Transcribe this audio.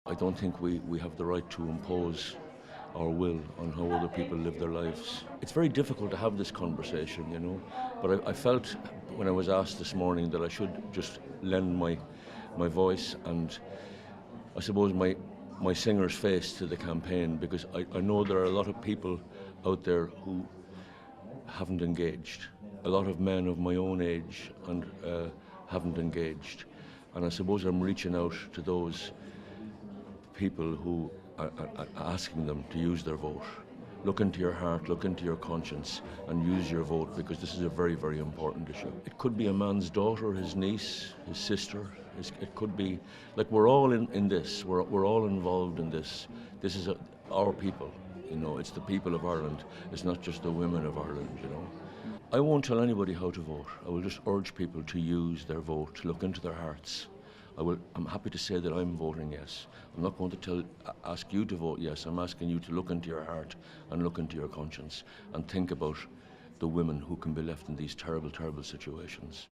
I don't think we have the right to impose our will on how other people live their lives. It's very difficult to have this conversation, but I felt when I was asked this morning that I should just lend my voice and I suppose my singer's face to the campaign, because I know there are a lot of people out there who haven't engaged. A lot of men of my own age and haven't engaged. And I suppose I'm reaching out to those people who are asking them to use their vote. Look into your heart, look into your conscience, and use your vote, because this is a very, very important issue. It could be a man's daughter, his niece, his sister. It could be, like, we're all in this. We're all involved in this. This is our people, It's the people of Ireland. It's not just the women of Ireland, I won't tell anybody how to vote. I will just urge people to use their vote, to look into their hearts. I'm happy to say that I'm voting yes. I'm not going to ask you to vote yes. I'm asking you to look into your heart and look into your conscience and think about the women who can be left in these terrible, terrible situations.